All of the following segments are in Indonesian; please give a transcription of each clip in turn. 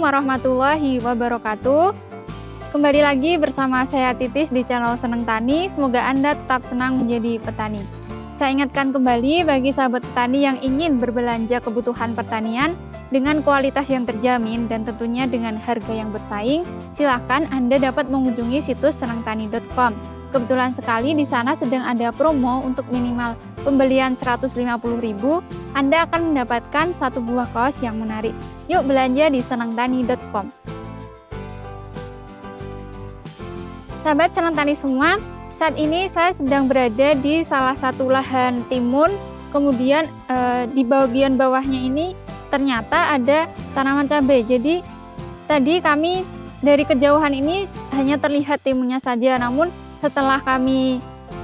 Assalamualaikum warahmatullahi wabarakatuh. Kembali lagi bersama saya Titis di channel Seneng Tani. Semoga Anda tetap senang menjadi petani. Saya ingatkan kembali bagi sahabat petani yang ingin berbelanja kebutuhan pertanian dengan kualitas yang terjamin dan tentunya dengan harga yang bersaing, silakan Anda dapat mengunjungi situs senengtani.com. Kebetulan sekali di sana sedang ada promo untuk minimal pembelian 150.000, Anda akan mendapatkan satu buah kaos yang menarik. Yuk belanja di senengtani.com. Sahabat Seneng Tani semua, saat ini saya sedang berada di salah satu lahan timun. Kemudian di bagian bawahnya ini ternyata ada tanaman cabai. Jadi tadi kami dari kejauhan ini hanya terlihat timunnya saja, namun setelah kami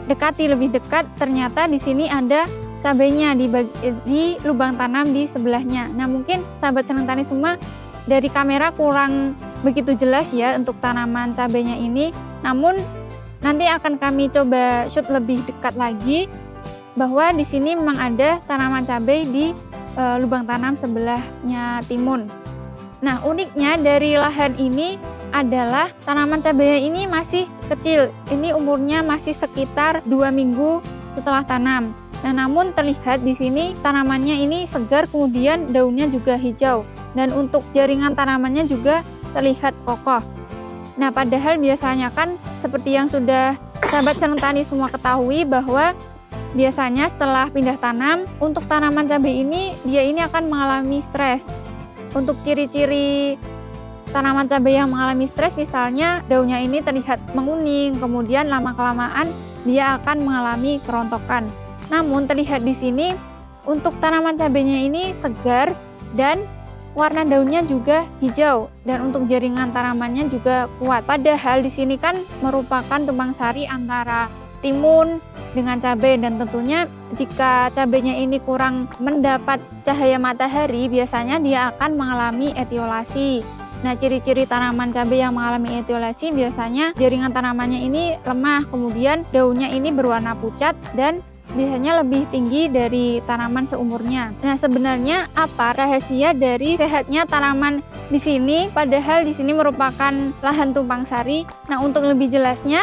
dekati lebih dekat, ternyata di sini ada cabainya di lubang tanam di sebelahnya. Nah, mungkin sahabat Seneng Tani semua dari kamera kurang begitu jelas ya untuk tanaman cabainya ini. Namun nanti akan kami coba shoot lebih dekat lagi bahwa di sini memang ada tanaman cabai di lubang tanam sebelahnya timun. Nah, uniknya dari lahan ini adalah tanaman cabainya ini masih kecil. Ini umurnya masih sekitar 2 minggu setelah tanam. Nah, namun terlihat di sini tanamannya ini segar, kemudian daunnya juga hijau. Dan untuk jaringan tanamannya juga terlihat kokoh. Nah, padahal biasanya kan seperti yang sudah sahabat Seneng Tani semua ketahui bahwa biasanya setelah pindah tanam, untuk tanaman cabai ini, dia ini akan mengalami stres. Untuk ciri-ciri tanaman cabai yang mengalami stres, misalnya daunnya ini terlihat menguning, kemudian lama-kelamaan dia akan mengalami kerontokan. Namun terlihat di sini untuk tanaman cabainya ini segar dan warna daunnya juga hijau, dan untuk jaringan tanamannya juga kuat. Padahal di sini kan merupakan tumpang sari antara timun dengan cabai, dan tentunya jika cabainya ini kurang mendapat cahaya matahari, biasanya dia akan mengalami etiolasi. Nah, ciri-ciri tanaman cabai yang mengalami etiolasi biasanya jaringan tanamannya ini lemah, kemudian daunnya ini berwarna pucat dan biasanya lebih tinggi dari tanaman seumurnya. Nah, sebenarnya apa rahasia dari sehatnya tanaman di sini? Padahal di sini merupakan lahan tumpang sari. Nah, untuk lebih jelasnya,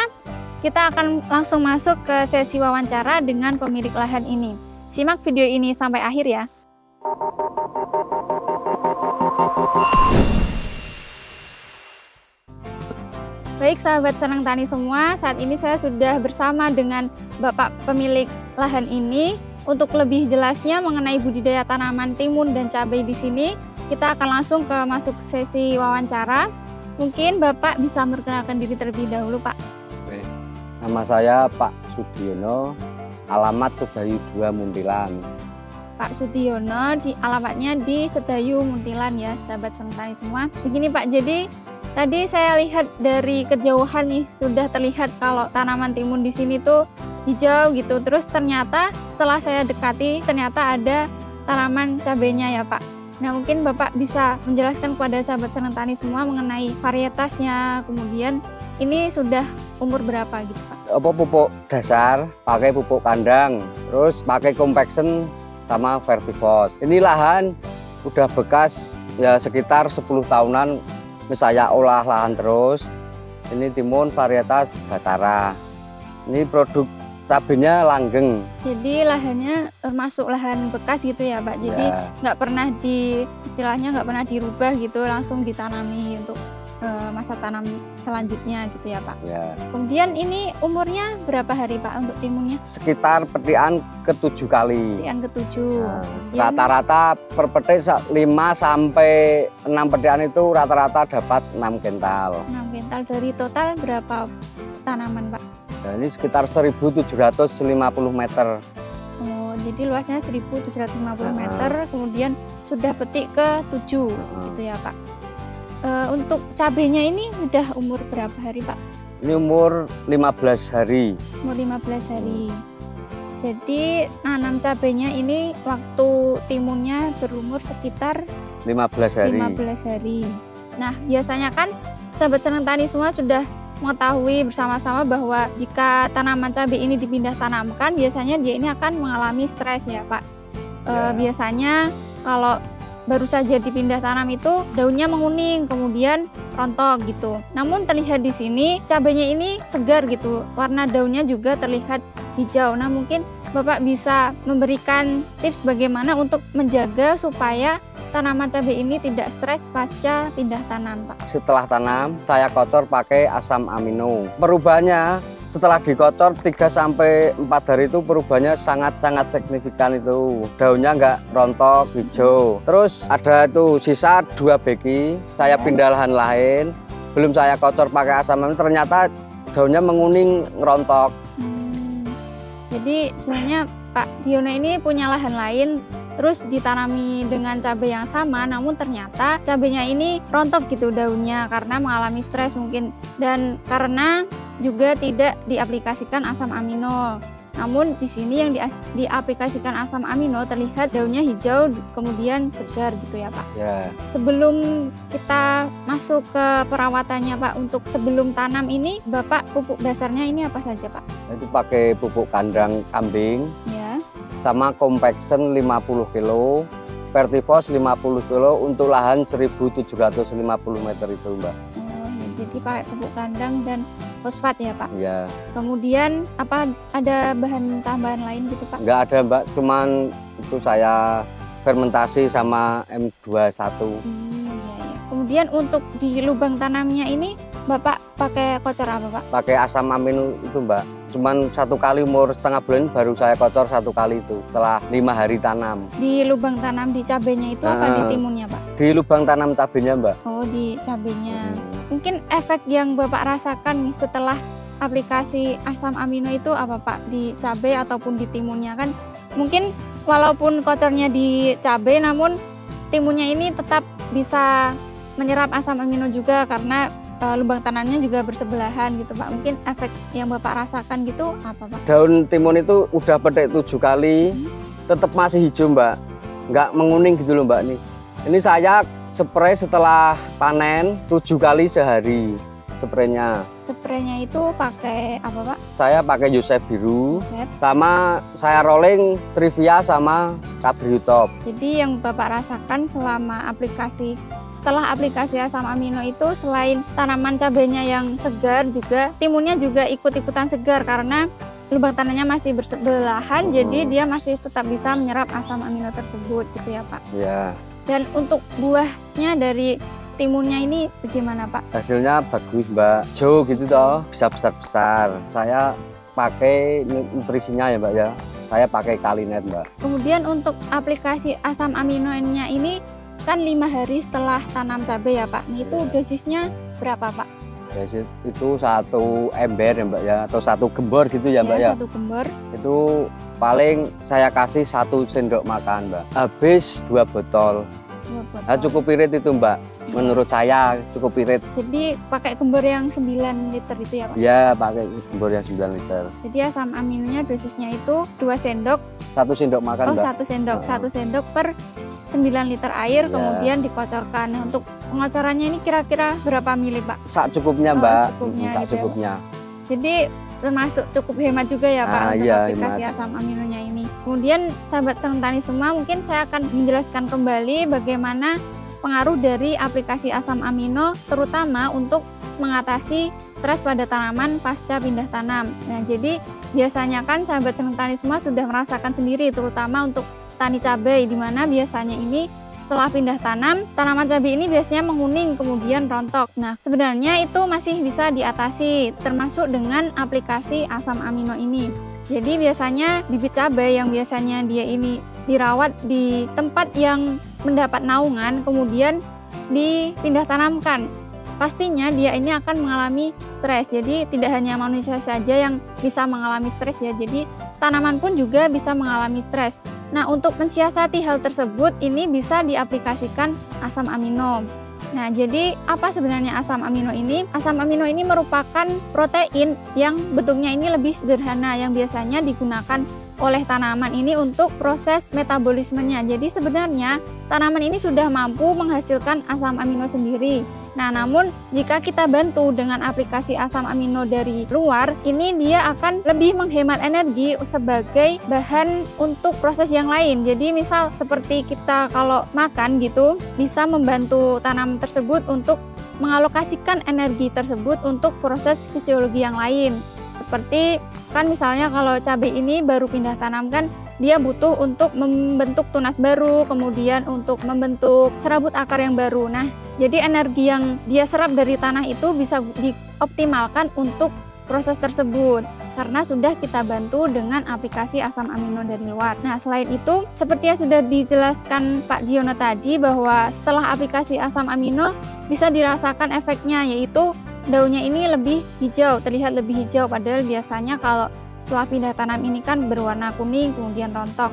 kita akan langsung masuk ke sesi wawancara dengan pemilik lahan ini. Simak video ini sampai akhir ya. Baik sahabat Seneng Tani semua, saat ini saya sudah bersama dengan Bapak pemilik lahan ini. Untuk lebih jelasnya mengenai budidaya tanaman timun dan cabai di sini, kita akan langsung masuk sesi wawancara. Mungkin Bapak bisa memperkenalkan diri terlebih dahulu, Pak. Oke. Nama saya Pak Sudiono, alamat Sedayu 2 Muntilan. Pak Sudiono, alamatnya di Sedayu Muntilan ya, sahabat Seneng Tani semua. Begini Pak, jadi tadi saya lihat dari kejauhan nih, sudah terlihat kalau tanaman timun di sini tuh hijau gitu. Terus ternyata setelah saya dekati, ternyata ada tanaman cabainya ya Pak. Nah, mungkin Bapak bisa menjelaskan kepada sahabat Seneng Tani semua mengenai varietasnya, kemudian ini sudah umur berapa gitu Pak? Pupuk dasar, pakai pupuk kandang, terus pakai Compaction sama Vertifos. Ini lahan udah bekas ya sekitar 10 tahunan. Misalnya olah lahan terus. Ini timun varietas Batara. Ini produk cabainya langgeng. Jadi lahannya termasuk lahan bekas gitu ya Pak. Jadi nggak pernah istilahnya nggak pernah dirubah gitu, langsung ditanami untuk masa tanam selanjutnya gitu ya Pak. Ya. Kemudian ini umurnya berapa hari Pak untuk timunnya? Sekitar petikan ke-7 kali. Petikan ke-7. Rata-rata per petik 5 sampai 6 petikan itu rata-rata dapat 6 kental. 6 kental dari total berapa tanaman Pak? Nah, ini sekitar 1.750 meter. Oh, jadi luasnya 1.750 meter, kemudian sudah petik ke-7 gitu ya Pak. Untuk cabainya ini udah umur berapa hari Pak? Ini umur 15 hari. Umur 15 hari. Jadi nanam cabainya ini waktu timunnya berumur sekitar 15 hari. 15 hari. Nah, biasanya kan sahabat Seneng Tani semua sudah mengetahui bersama-sama bahwa jika tanaman cabai ini dipindah tanamkan, biasanya dia ini akan mengalami stres ya Pak. Biasanya kalau baru saja dipindah tanam itu daunnya menguning, kemudian rontok gitu. Namun terlihat di sini cabenya ini segar gitu, warna daunnya juga terlihat hijau. Nah, mungkin Bapak bisa memberikan tips bagaimana untuk menjaga supaya tanaman cabai ini tidak stres pasca pindah tanam, Pak. Setelah tanam, saya kocor pakai asam amino. Perubahannya setelah dikocor 3-4 hari itu perubahannya sangat-sangat signifikan itu. Daunnya nggak rontok, hijau. Terus ada itu sisa 2 beki, saya pindah lahan lain. Belum saya kocor pakai asam amino, ternyata daunnya menguning, rontok. Jadi sebenarnya Pak Diono ini punya lahan lain, terus ditanami dengan cabai yang sama, namun ternyata cabainya ini rontok gitu daunnya karena mengalami stres mungkin, dan karena juga tidak diaplikasikan asam amino. Namun di sini yang diaplikasikan asam amino terlihat daunnya hijau kemudian segar gitu ya Pak. Ya. Sebelum kita masuk ke perawatannya Pak, untuk sebelum tanam ini Bapak pupuk dasarnya ini apa saja Pak? Itu pakai pupuk kandang kambing. Ya. Sama Compaction 50 kilo, Vertifos 50 kilo untuk lahan 1750 meter itu Mbak. Oh, ya, jadi pakai pupuk kandang dan fosfat ya Pak? Iya. Kemudian apa ada bahan tambahan lain gitu Pak? Nggak ada Mbak, cuman itu saya fermentasi sama M21. Iya. Kemudian untuk di lubang tanamnya ini Bapak pakai kocor apa Pak? Pakai asam amino itu Mbak. Cuman 1 kali umur setengah bulan baru saya kocor 1 kali itu setelah 5 hari tanam. Di lubang tanam di cabenya itu apa di timunnya Pak? Di lubang tanam cabenya Mbak. Oh, di cabenya. Mungkin efek yang Bapak rasakan nih setelah aplikasi asam amino itu apa Pak? Di cabai ataupun di timunnya kan mungkin walaupun kocornya di cabai namun timunnya ini tetap bisa menyerap asam amino juga karena lubang tanamnya juga bersebelahan gitu Pak. Mungkin efek yang Bapak rasakan gitu apa Pak? Daun timun itu udah petik 7 kali tetap masih hijau Mbak, nggak menguning gitu loh Mbak nih. Ini saya spray setelah panen 7 kali sehari spraynya. Spraynya itu pakai apa Pak? Saya pakai Yosef biru, Yosef. sama saya rolling Trivia sama Cabrio Top. Jadi yang Bapak rasakan setelah aplikasi asam amino itu selain tanaman cabainya yang segar juga timunnya juga ikut-ikutan segar karena lubang tanahnya masih bersebelahan, jadi dia masih tetap bisa menyerap asam amino tersebut gitu ya Pak. Ya. Dan untuk buahnya dari timunnya ini bagaimana Pak? Hasilnya bagus Mbak, hijau gitu toh, bisa besar-besar. Saya pakai nutrisinya ya Mbak ya, saya pakai Kalinet Mbak. Kemudian untuk aplikasi asam aminonya ini kan 5 hari setelah tanam cabai ya Pak, itu dosisnya berapa Pak? Dosis itu 1 ember ya Mbak ya, atau 1 gembor gitu ya Mbak ya. 1 gembor. Itu paling saya kasih 1 sendok makan Mbak, habis 2 botol. Nah, cukup irit itu Mbak, menurut saya cukup irit. Jadi pakai gembor yang 9 liter itu ya Pak? Ya, pakai gembor yang 9 liter. Jadi asam aminonya dosisnya itu 2 sendok. 1 sendok makan Mbak. 1 sendok, 1 sendok per 9 liter air, kemudian dikocorkan. Nah, untuk pengocorannya ini kira-kira berapa mili Pak? Sak cukupnya Mbak, secukupnya sak gitu cukupnya. Jadi termasuk cukup hemat juga ya Pak untuk aplikasi asam aminonya ini. Kemudian sahabat Seneng Tani semua, mungkin saya akan menjelaskan kembali bagaimana pengaruh dari aplikasi asam amino terutama untuk mengatasi stres pada tanaman pasca pindah tanam. Nah, jadi biasanya kan sahabat Seneng Tani semua sudah merasakan sendiri terutama untuk tani cabai di mana biasanya ini setelah pindah tanam, tanaman cabai ini biasanya menguning kemudian rontok. Nah, sebenarnya itu masih bisa diatasi termasuk dengan aplikasi asam amino ini. Jadi biasanya bibit cabai yang biasanya dia ini dirawat di tempat yang mendapat naungan kemudian dipindah tanamkan. Pastinya dia ini akan mengalami stres. Jadi tidak hanya manusia saja yang bisa mengalami stres ya. Jadi tanaman pun juga bisa mengalami stres. Nah, untuk mensiasati hal tersebut ini bisa diaplikasikan asam amino. Nah, jadi apa sebenarnya asam amino ini? Asam amino ini merupakan protein yang bentuknya ini lebih sederhana yang biasanya digunakan oleh tanaman ini untuk proses metabolismenya. Jadi sebenarnya tanaman ini sudah mampu menghasilkan asam amino sendiri. Nah, namun jika kita bantu dengan aplikasi asam amino dari luar, ini dia akan lebih menghemat energi sebagai bahan untuk proses yang lain. Jadi misal seperti kita kalau makan gitu, bisa membantu tanaman tersebut untuk mengalokasikan energi tersebut untuk proses fisiologi yang lain. Seperti kan misalnya kalau cabai ini baru pindah tanam kan dia butuh untuk membentuk tunas baru, kemudian untuk membentuk serabut akar yang baru. Nah, jadi energi yang dia serap dari tanah itu bisa dioptimalkan untuk proses tersebut karena sudah kita bantu dengan aplikasi asam amino dari luar. Nah, selain itu seperti yang sudah dijelaskan Pak Diono tadi bahwa setelah aplikasi asam amino bisa dirasakan efeknya, yaitu daunnya ini lebih hijau, terlihat lebih hijau, padahal biasanya kalau setelah pindah tanam ini kan berwarna kuning kemudian rontok.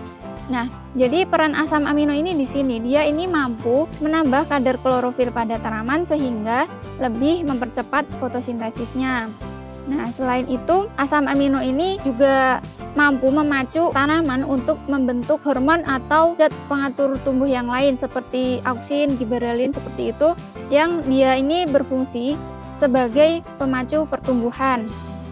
Nah, jadi peran asam amino ini di sini dia ini mampu menambah kadar klorofil pada tanaman sehingga lebih mempercepat fotosintesisnya. Nah, selain itu asam amino ini juga mampu memacu tanaman untuk membentuk hormon atau zat pengatur tumbuh yang lain seperti auksin, giberelin seperti itu yang dia ini berfungsi sebagai pemacu pertumbuhan.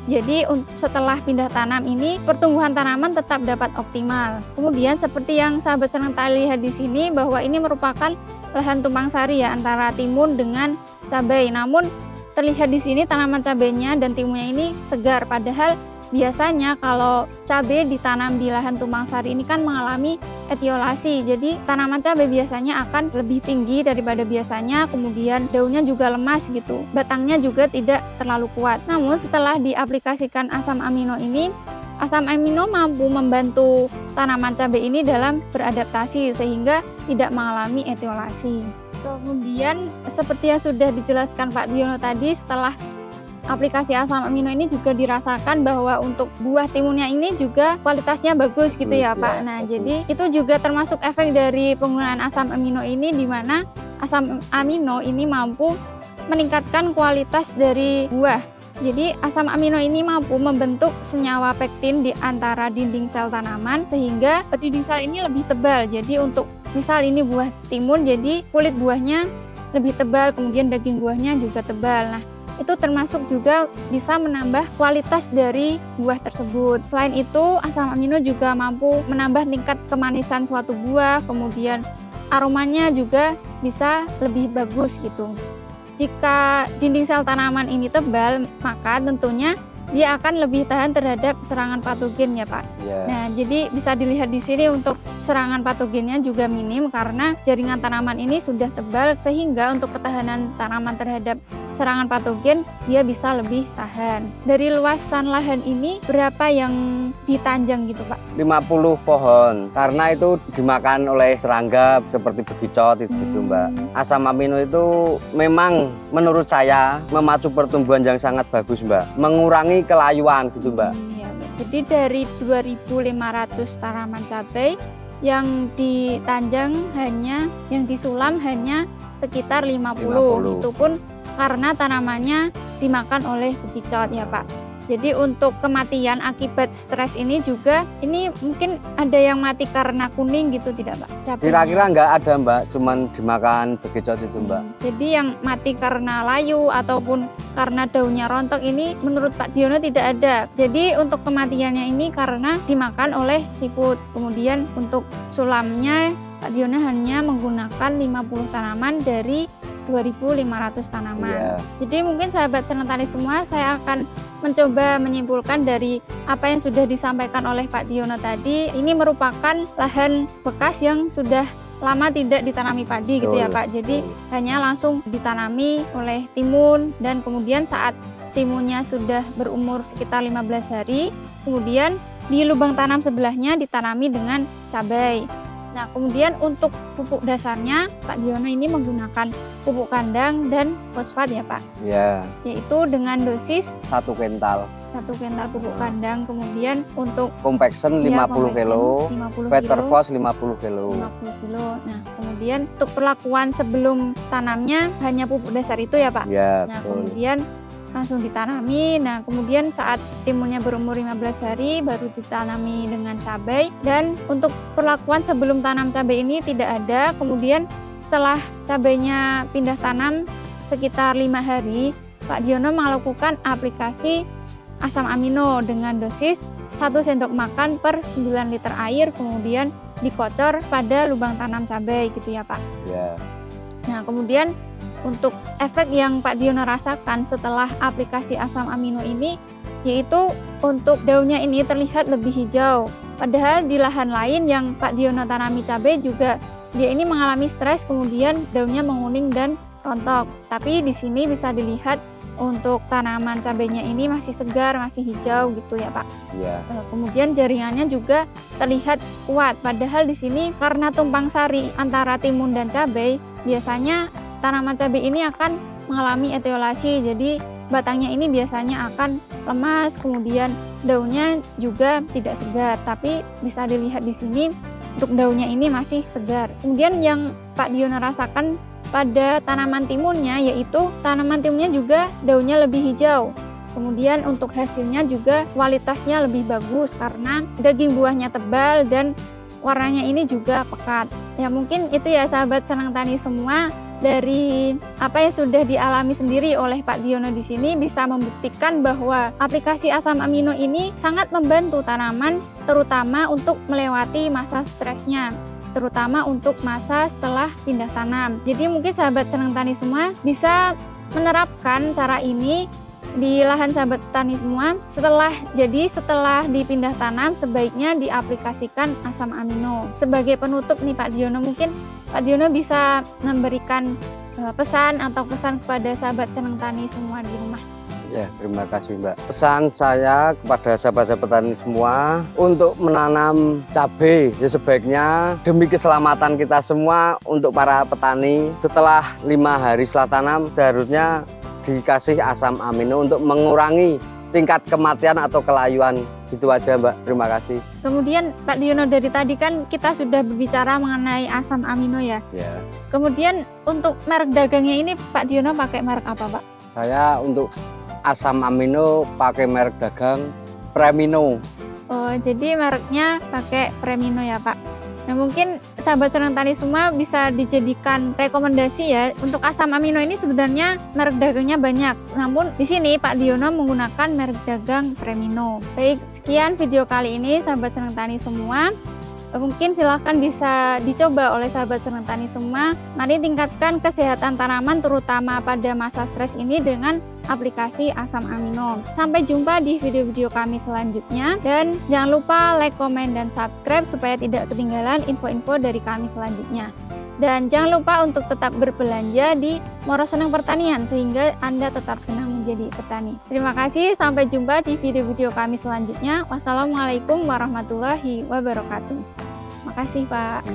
Jadi setelah pindah tanam ini pertumbuhan tanaman tetap dapat optimal. Kemudian seperti yang sahabat senang tali lihat di sini bahwa ini merupakan lahan tumpang sari ya antara timun dengan cabai. Namun terlihat di sini tanaman cabainya dan timunnya ini segar, padahal biasanya kalau cabai ditanam di lahan tumpang sari ini kan mengalami etiolasi. Jadi tanaman cabai biasanya akan lebih tinggi daripada biasanya, kemudian daunnya juga lemas gitu, batangnya juga tidak terlalu kuat. Namun setelah diaplikasikan asam amino ini, asam amino mampu membantu tanaman cabai ini dalam beradaptasi sehingga tidak mengalami etiolasi. Kemudian seperti yang sudah dijelaskan Pak Diono tadi, setelah aplikasi asam amino ini juga dirasakan bahwa untuk buah timunnya ini juga kualitasnya bagus gitu ya Pak. Nah, jadi itu juga termasuk efek dari penggunaan asam amino ini, di mana asam amino ini mampu meningkatkan kualitas dari buah. Jadi asam amino ini mampu membentuk senyawa pektin di antara dinding sel tanaman sehingga dinding sel ini lebih tebal. Jadi untuk misal ini buah timun, jadi kulit buahnya lebih tebal, kemudian daging buahnya juga tebal. Nah, itu termasuk juga bisa menambah kualitas dari buah tersebut. Selain itu, asam amino juga mampu menambah tingkat kemanisan suatu buah, kemudian aromanya juga bisa lebih bagus gitu. Jika dinding sel tanaman ini tebal, maka tentunya dia akan lebih tahan terhadap serangan patogen ya Pak. Nah, jadi bisa dilihat di sini untuk serangan patogennya juga minim karena jaringan tanaman ini sudah tebal sehingga untuk ketahanan tanaman terhadap serangan patogen dia bisa lebih tahan. Dari luasan lahan ini berapa yang ditanjang gitu Pak? 50 pohon, karena itu dimakan oleh serangga seperti bekicot itu Mbak. Asam amino itu memang menurut saya memacu pertumbuhan yang sangat bagus Mbak, mengurangi kelayuan gitu Mbak. Iya, jadi dari 2.500 tanaman cabai yang ditanjang yang disulam hanya sekitar 50. Itu pun karena tanamannya dimakan oleh bekicot ya Pak. Jadi untuk kematian akibat stres ini juga, ini mungkin ada yang mati karena kuning gitu tidak Pak? Kira-kira nggak ada Mbak, cuman dimakan bekicot itu Mbak. Jadi yang mati karena layu ataupun karena daunnya rontok ini menurut Pak Diono tidak ada. Jadi untuk kematiannya ini karena dimakan oleh siput. Kemudian untuk sulamnya Pak Diono hanya menggunakan 50 tanaman dari 2.500 tanaman. Jadi mungkin sahabat senang tani semua, saya akan mencoba menyimpulkan dari apa yang sudah disampaikan oleh Pak Diono tadi. Ini merupakan lahan bekas yang sudah lama tidak ditanami padi gitu ya Pak. Jadi hanya langsung ditanami oleh timun, dan kemudian saat timunnya sudah berumur sekitar 15 hari, kemudian di lubang tanam sebelahnya ditanami dengan cabai. Nah, kemudian untuk pupuk dasarnya Pak Diono ini menggunakan pupuk kandang dan fosfat ya Pak? Iya. Yaitu dengan dosis 1 kental. 1 kental pupuk kandang, kemudian untuk Compaction 50 kilo, Veterfos 50 kilo. 50 kilo. Nah, kemudian untuk perlakuan sebelum tanamnya hanya pupuk dasar itu ya Pak? Iya. Nah, betul. kemudian langsung ditanami. Nah, kemudian saat timunnya berumur 15 hari baru ditanami dengan cabai. Dan untuk perlakuan sebelum tanam cabai ini tidak ada. Kemudian setelah cabainya pindah tanam sekitar 5 hari, Pak Diono melakukan aplikasi asam amino dengan dosis 1 sendok makan per 9 liter air, kemudian dikocor pada lubang tanam cabai gitu ya Pak. Ya. Nah, kemudian untuk efek yang Pak Diono rasakan setelah aplikasi asam amino ini, yaitu untuk daunnya ini terlihat lebih hijau. Padahal di lahan lain yang Pak Diono tanami cabai juga dia ini mengalami stres, kemudian daunnya menguning dan rontok. Tapi di sini bisa dilihat untuk tanaman cabainya ini masih segar, masih hijau gitu ya Pak. Iya. Kemudian jaringannya juga terlihat kuat. Padahal di sini karena tumpang sari antara timun dan cabai, biasanya tanaman cabai ini akan mengalami etiolasi. Jadi batangnya ini biasanya akan lemas, kemudian daunnya juga tidak segar. Tapi bisa dilihat di sini untuk daunnya ini masih segar. Kemudian yang Pak Diono rasakan pada tanaman timunnya, yaitu tanaman timunnya juga daunnya lebih hijau. Kemudian untuk hasilnya juga kualitasnya lebih bagus karena daging buahnya tebal dan warnanya ini juga pekat. Ya mungkin itu ya sahabat Senang Tani semua, dari apa yang sudah dialami sendiri oleh Pak Diono di sini bisa membuktikan bahwa aplikasi asam amino ini sangat membantu tanaman, terutama untuk melewati masa stresnya, terutama untuk masa setelah pindah tanam. Jadi mungkin sahabat Senang Tani semua bisa menerapkan cara ini di lahan sahabat tani semua. Setelah dipindah tanam sebaiknya diaplikasikan asam amino. Sebagai penutup nih Pak Diono, mungkin Pak Diono bisa memberikan pesan atau kesan kepada sahabat Senang Tani semua di rumah. Ya, terima kasih Mbak. Pesan saya kepada sahabat-sahabat tani semua untuk menanam cabai ya sebaiknya demi keselamatan kita semua, untuk para petani setelah 5 hari setelah tanam seharusnya dikasih asam amino untuk mengurangi tingkat kematian atau kelayuan. Itu aja Mbak, terima kasih. Kemudian Pak Diono, dari tadi kan kita sudah berbicara mengenai asam amino ya. Ya. Kemudian untuk merek dagangnya ini Pak Diono pakai merek apa Pak? Saya untuk asam amino pakai merek dagang Premino. Oh, jadi mereknya pakai Premino ya Pak. Nah, mungkin sahabat Senang Tani semua bisa dijadikan rekomendasi ya. Untuk asam amino ini sebenarnya merek dagangnya banyak. Namun di sini Pak Diono menggunakan merek dagang Premino. Baik, sekian video kali ini sahabat Senang Tani semua. Mungkin silahkan bisa dicoba oleh sahabat Senang Tani semua. Mari tingkatkan kesehatan tanaman terutama pada masa stres ini dengan aplikasi asam amino. Sampai jumpa di video-video kami selanjutnya. Dan jangan lupa like, komen, dan subscribe supaya tidak ketinggalan info-info dari kami selanjutnya. Dan jangan lupa untuk tetap berbelanja di Moro Senang Pertanian sehingga Anda tetap senang menjadi petani. Terima kasih, sampai jumpa di video-video kami selanjutnya. Wassalamualaikum warahmatullahi wabarakatuh. Makasih Pak.